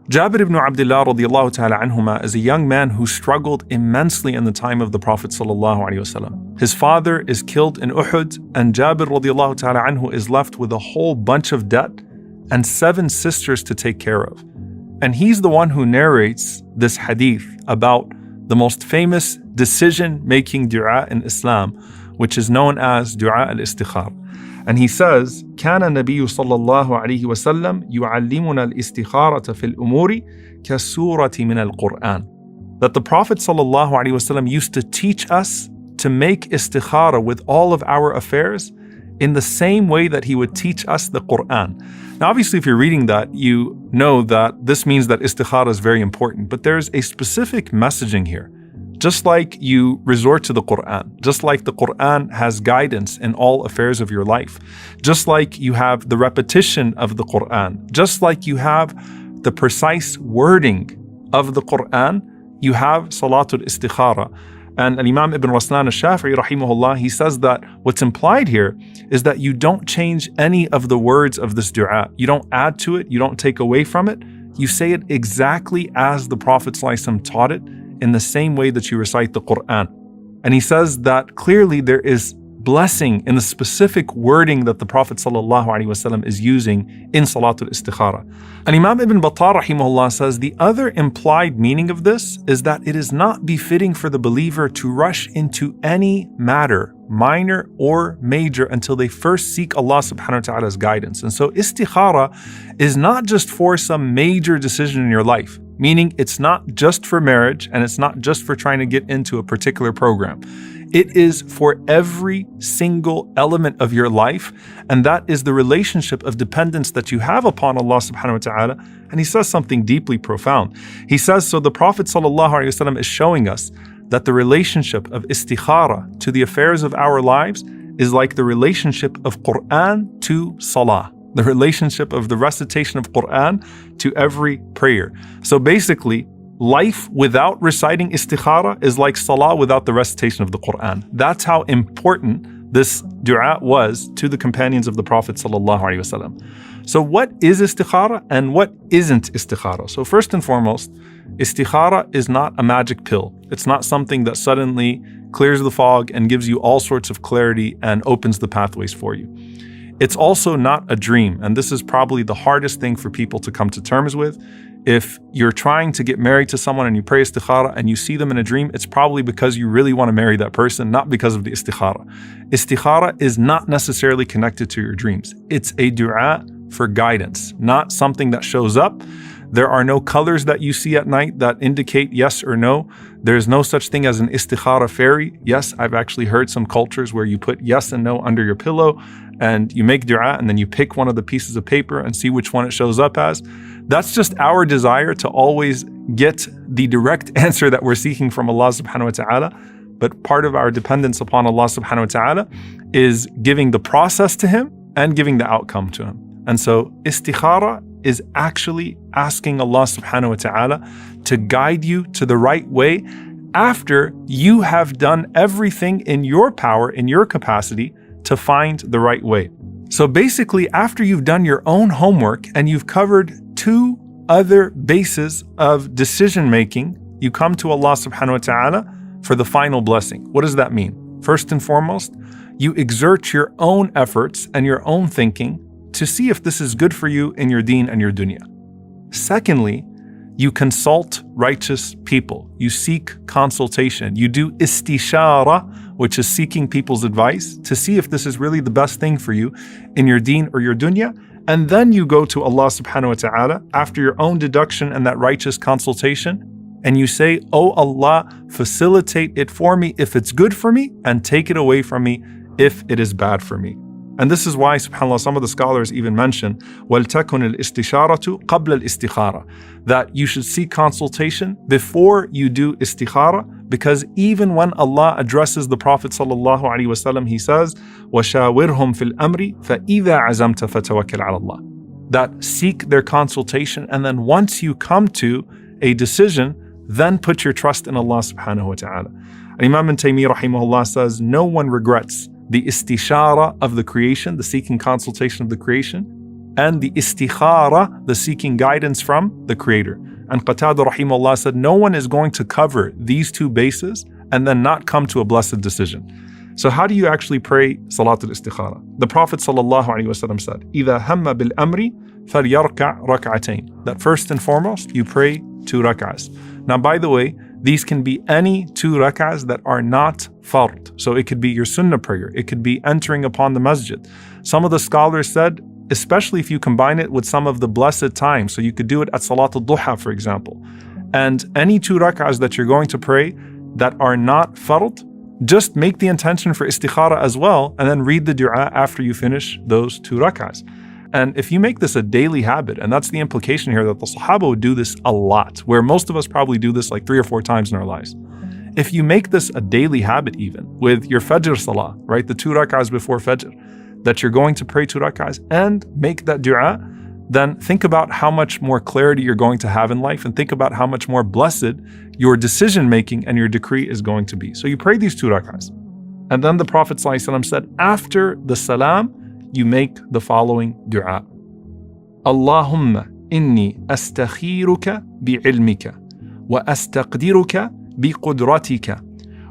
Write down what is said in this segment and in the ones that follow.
Jabir ibn Abdullah radiallahu ta'ala anhuma is a young man who struggled immensely in the time of the Prophet sallallahu alaihi wasallam. His father is killed in Uhud, and Jabir radiallahu ta'ala anhu is left with a whole bunch of debt and 7 sisters to take care of. And he's the one who narrates this hadith about the most famous decision-making dua in Islam, which is known as dua al-Istikhara. And he says, كان النبي صلى الله عليه وسلم يعلمنا الاستخارة في الأمور كالسورة من القرآن. That the Prophet صلى الله عليه وسلم used to teach us to make istikhara with all of our affairs in the same way that he would teach us the Quran. Now, obviously, if you're reading that, you know that this means that istikhara is very important, but there's a specific messaging here. Just like you resort to the Quran, just like the Quran has guidance in all affairs of your life, just like you have the repetition of the Quran, just like you have the precise wording of the Quran, you have Salatul Istikhara. And Imam Ibn Raslan al-Shafi'i rahimahullah, he says that what's implied here is that you don't change any of the words of this dua. You don't add to it, you don't take away from it. You say it exactly as the Prophet ﷺ taught it, in the same way that you recite the Quran. And he says that clearly there is blessing in the specific wording that the Prophet ﷺ is using in Salatul Istikhara. And Imam Ibn Battal rahimahullah says the other implied meaning of this is that it is not befitting for the believer to rush into any matter, minor or major, until they first seek Allah subhanahu wa ta'ala's guidance. And so Istikhara is not just for some major decision in your life, meaning it's not just for marriage and it's not just for trying to get into a particular program. It is for every single element of your life, and that is the relationship of dependence that you have upon Allah subhanahu wa ta'ala. And he says something deeply profound. He says, so the Prophet sallallahu alaihi wasallam is showing us that the relationship of istikhara to the affairs of our lives is like the relationship of Quran to Salah, the relationship of the recitation of Quran to every prayer. So basically, life without reciting istikhara is like salah without the recitation of the Quran. That's how important this dua was to the companions of the Prophet ﷺ. So what is istikhara and what isn't istikhara? So first and foremost, istikhara is not a magic pill. It's not something that suddenly clears the fog and gives you all sorts of clarity and opens the pathways for you. It's also not a dream, and this is probably the hardest thing for people to come to terms with. If you're trying to get married to someone and you pray istikhara and you see them in a dream, it's probably because you really want to marry that person, not because of the istikhara. Istikhara is not necessarily connected to your dreams. It's a dua for guidance, not something that shows up. There are no colors that you see at night that indicate yes or no. There's no such thing as an istikhara fairy. Yes, I've actually heard some cultures where you put yes and no under your pillow and you make dua and then you pick one of the pieces of paper and see which one it shows up as. That's just our desire to always get the direct answer that we're seeking from Allah subhanahu wa ta'ala. But part of our dependence upon Allah subhanahu wa ta'ala is giving the process to Him and giving the outcome to Him. And so istikhara is actually asking Allah subhanahu wa ta'ala to guide you to the right way after you have done everything in your power, in your capacity to find the right way. So basically, after you've done your own homework and you've covered 2 other bases of decision making, you come to Allah subhanahu wa ta'ala for the final blessing. What does that mean? First and foremost, you exert your own efforts and your own thinking to see if this is good for you in your deen and your dunya. Secondly, you consult righteous people. You seek consultation. You do istishara, which is seeking people's advice to see if this is really the best thing for you in your deen or your dunya. And then you go to Allah subhanahu wa ta'ala after your own deduction and that righteous consultation, and you say, "Oh Allah, facilitate it for me if it's good for me, and take it away from me if it is bad for me." And this is why, subhanAllah, some of the scholars even mention, وَلْتَكُنِ الْإِسْتِشَارَةُ قَبْلَ الْإِسْتِخَارَةِ, that you should seek consultation before you do istikhara, because even when Allah addresses the Prophet ﷺ, He says, وَشَاوِرْهُمْ فِي الْأَمْرِ فَإِذَا عَزَمْتَ فَتَوَكِّلْ عَلَى اللَّهِ, that seek their consultation, and then once you come to a decision, then put your trust in Allah subhanahu wa ta'ala. Imam Ibn Taymiyyah rahimahullah says, no one regrets the istishara of the creation, the seeking consultation of the creation, and the Istikhara, the seeking guidance from the Creator. And Qatada rahimahullah said, no one is going to cover these two bases and then not come to a blessed decision. So how do you actually pray Salatul Istikhara? The Prophet sallallahu alaihi wasallam said, إِذَا هَمَّ بِالْأَمْرِ فَلْيَرْكَعْ رَكْعَتَيْن. That first and foremost, you pray 2 rak'ahs. Now, by the way, these can be any 2 rak'ahs that are not fard. So it could be your sunnah prayer. It could be entering upon the masjid. Some of the scholars said, especially if you combine it with some of the blessed times. So you could do it at Salatul Duha, for example. And any 2 rak'ahs that you're going to pray that are not fard, just make the intention for Istikhara as well, and then read the dua after you finish those 2 rak'ahs. And if you make this a daily habit, and that's the implication here, that the Sahaba would do this a lot, where most of us probably do this like 3 or 4 times in our lives. If you make this a daily habit even, with your Fajr Salah, right, the 2 rak'ahs before Fajr, that you're going to pray 2 rak'ahs and make that dua, then think about how much more clarity you're going to have in life, and think about how much more blessed your decision making and your decree is going to be. So you pray these 2 rak'ahs. And then the Prophet ﷺ said, after the salam, you make the following dua. Allahumma inni astakhiruka bi'ilmika wa astaqdiruka biqudratika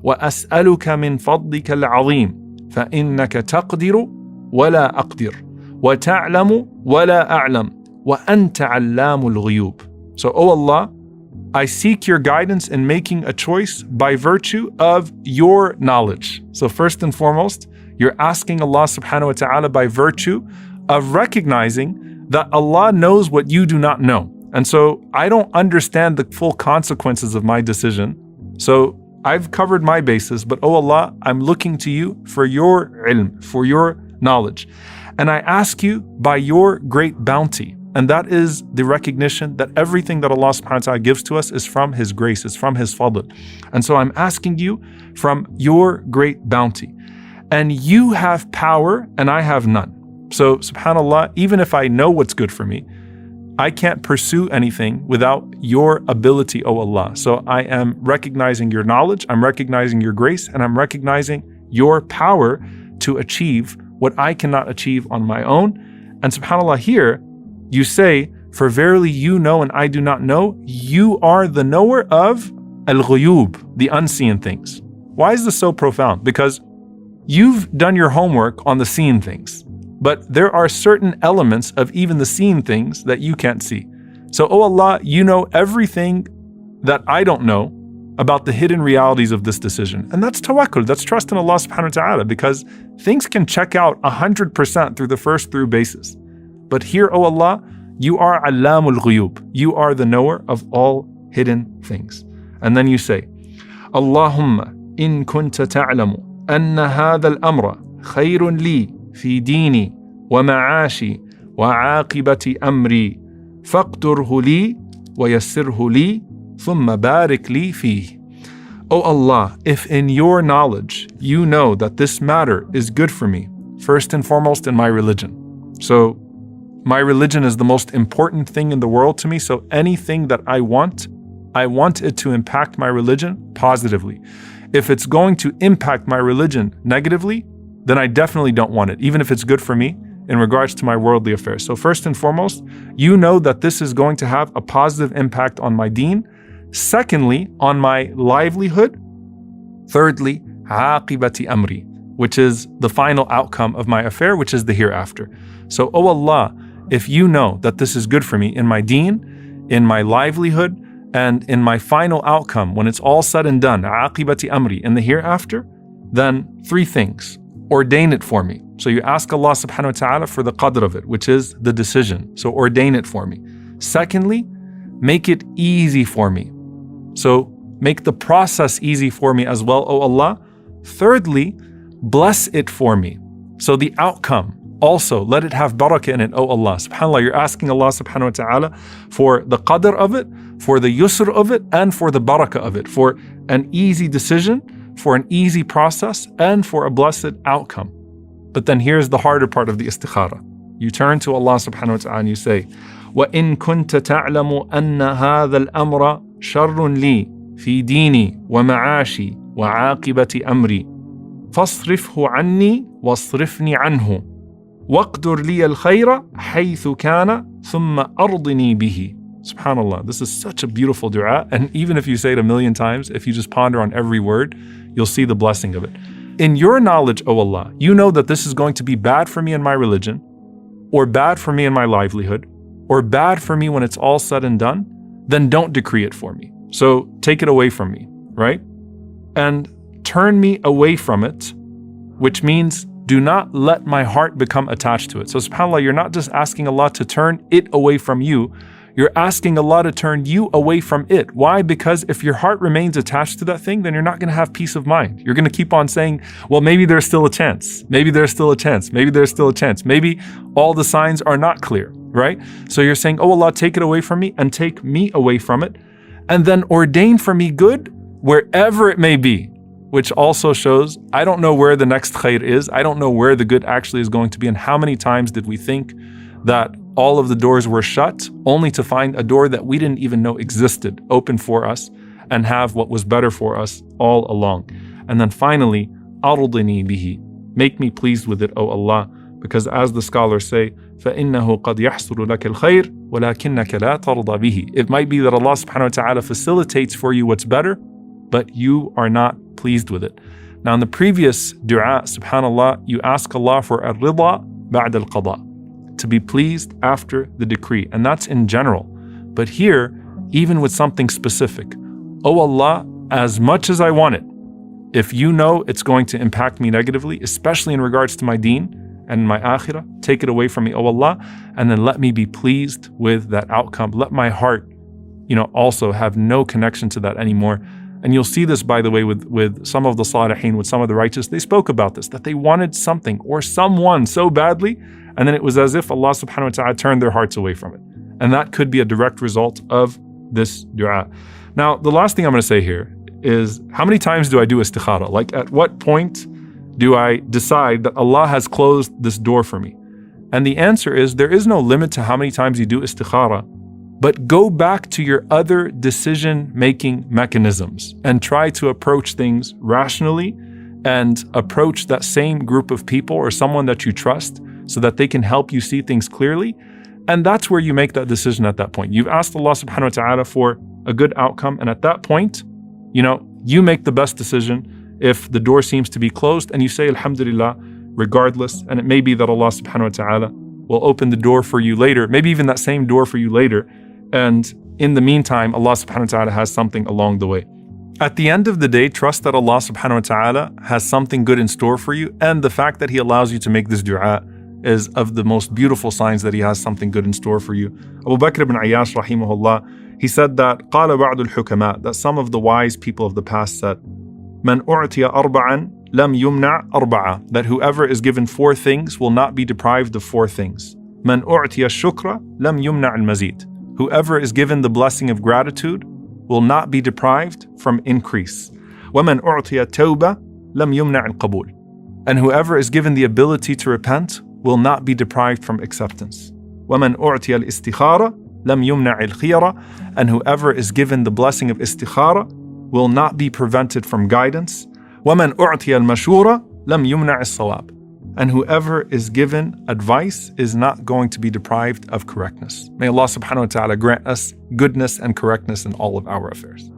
wa as'aluka min fadlika al-azim fa innaka taqdiru wa la aqdir wa ta'lamu wa la a'lam wa anta 'allamul ghuyub. So, O Allah, I seek your guidance in making a choice by virtue of your knowledge. So first and foremost, you're asking Allah subhanahu wa ta'ala by virtue of recognizing that Allah knows what you do not know. And so I don't understand the full consequences of my decision. So I've covered my bases, but oh Allah, I'm looking to you for your ilm, for your knowledge. And I ask you by your great bounty. And that is the recognition that everything that Allah subhanahu wa ta'ala gives to us is from His grace, it's from His fadl. And so I'm asking you from your great bounty. And you have power and I have none. So subhanAllah, even if I know what's good for me, I can't pursue anything without your ability, O Allah. So I am recognizing your knowledge, I'm recognizing your grace, and I'm recognizing your power to achieve what I cannot achieve on my own. And subhanAllah, here you say, for verily you know and I do not know, you are the knower of al-ghuyub, the unseen things. Why is this so profound? Because you've done your homework on the seen things, but there are certain elements of even the seen things that you can't see. So, oh Allah, you know everything that I don't know about the hidden realities of this decision. And that's tawakkul, that's trust in Allah subhanahu wa ta'ala, because things can check out 100% through the first 3 bases. But here, oh Allah, you are allamul ghuyub. You are the knower of all hidden things. And then you say, Allahumma in kunta ta'lamu anna hadha al-amra khayrun li fi dini wa ma'ashi wa aqibati amri faqdurhu li wa yassirhu li thumma barik li fihi. O Allah, if in your knowledge you know that this matter is good for me, first and foremost in my religion. So my religion is the most important thing in the world to me, so anything that I want it to impact my religion positively. If it's going to impact my religion negatively, then I definitely don't want it, even if it's good for me in regards to my worldly affairs. So first and foremost, you know that this is going to have a positive impact on my deen. Secondly, on my livelihood. Thirdly, aqibati amri, which is the final outcome of my affair, which is the hereafter. So, oh Allah, if you know that this is good for me in my deen, in my livelihood, and in my final outcome, when it's all said and done, aqibati amri, in the hereafter, then 3 things. Ordain it for me. So you ask Allah subhanahu wa ta'ala for the qadr of it, which is the decision. So ordain it for me. Secondly, make it easy for me. So make the process easy for me as well, O Allah. Thirdly, bless it for me. So the outcome, also let it have barakah in it, O Allah. SubhanAllah, you're asking Allah subhanahu wa ta'ala for the qadr of it, for the yusr of it, and for the barakah of it, for an easy decision, for an easy process, and for a blessed outcome. But then here's the harder part of the istikhara. You turn to Allah subhanahu wa ta'ala and you say, وَإِن كُنْتَ تَعْلَمُ أَنَّ هَذَا الْأَمْرَ شَرٌّ لِي فِي دِينِي وَمَعَاشِي وَعَاقِبَةِ أَمْرِي فَاصْرِفْهُ عَنِّي وَاصْرِفْنِي عَنْهُ وَاقْدُرْ لِيَ الْخَيْرَ حَيْثُ كَانَ ثُمَّ أَرْضِنِي بِهِ. SubhanAllah, this is such a beautiful dua, and even if you say it 1,000,000 times, if you just ponder on every word, you'll see the blessing of it. In your knowledge, O Allah, you know that this is going to be bad for me in my religion, or bad for me in my livelihood, or bad for me when it's all said and done, then don't decree it for me. So take it away from me, right? And turn me away from it, which means do not let my heart become attached to it. So subhanAllah, you're not just asking Allah to turn it away from you, you're asking Allah to turn you away from it. Why? Because if your heart remains attached to that thing, then you're not going to have peace of mind. You're going to keep on saying, well, maybe there's still a chance. Maybe there's still a chance. Maybe there's still a chance. Maybe all the signs are not clear, right? So you're saying, oh Allah, take it away from me and take me away from it. And then ordain for me good wherever it may be, which also shows, I don't know where the next khair is. I don't know where the good actually is going to be. And how many times did we think that all of the doors were shut, only to find a door that we didn't even know existed open for us and have what was better for us all along. And then finally, أَرْضِنِي بِهِ, make me pleased with it, O Allah, because as the scholars say, فَإِنَّهُ قَدْ يَحْصُلُ لَكَ الْخَيْرِ وَلَكِنَّكَ لَا تَرْضَى بِهِ. It might be that Allah subhanahu wa ta'ala facilitates for you what's better, but you are not pleased with it. Now in the previous dua, subhanAllah, you ask Allah for الرضا بعد القضاء, to be pleased after the decree, and that's in general. But here, even with something specific, oh Allah, as much as I want it, if you know it's going to impact me negatively, especially in regards to my deen and my akhirah, take it away from me, oh Allah, and then let me be pleased with that outcome. Let my heart, also have no connection to that anymore. And you'll see this, by the way, with some of the salihin, with some of the righteous, they spoke about this, that they wanted something or someone so badly, and then it was as if Allah subhanahu wa ta'ala turned their hearts away from it. And that could be a direct result of this dua. Now, the last thing I'm going to say here is, how many times do I do istikhara? Like, at what point do I decide that Allah has closed this door for me? And the answer is, there is no limit to how many times you do istikhara, but go back to your other decision-making mechanisms and try to approach things rationally and approach that same group of people or someone that you trust so that they can help you see things clearly. And that's where you make that decision at that point. You've asked Allah subhanahu wa ta'ala for a good outcome, and at that point, you make the best decision if the door seems to be closed, and you say alhamdulillah regardless. And it may be that Allah subhanahu wa ta'ala will open the door for you later, maybe even that same door for you later. And in the meantime, Allah subhanahu wa ta'ala has something along the way. At the end of the day, trust that Allah subhanahu wa ta'ala has something good in store for you, and the fact that He allows you to make this dua is of the most beautiful signs that He has something good in store for you. Abu Bakr ibn Ayyash rahimahullah, he said that قال بعض الحكماء, that some of the wise people of the past said, من أعطي أربعا لم يمنع أربعة, that whoever is given 4 things will not be deprived of 4 things. من أعطي الشكر لم يمنع المزيد, whoever is given the blessing of gratitude will not be deprived from increase. ومن أعطي التوبة لم يمنع القبول, and whoever is given the ability to repent will not be deprived from acceptance. وَمَنْ أُعْتِيَ الْإِسْتِخَارَ لَمْ يُمْنَعِ الْخِيَرَةِ, and whoever is given the blessing of istikhara will not be prevented from guidance. وَمَنْ أُعْتِيَ الْمَشُورَ لَمْ يُمْنَعِ الصَّوَابِ, and whoever is given advice is not going to be deprived of correctness. May Allah subhanahu wa ta'ala grant us goodness and correctness in all of our affairs.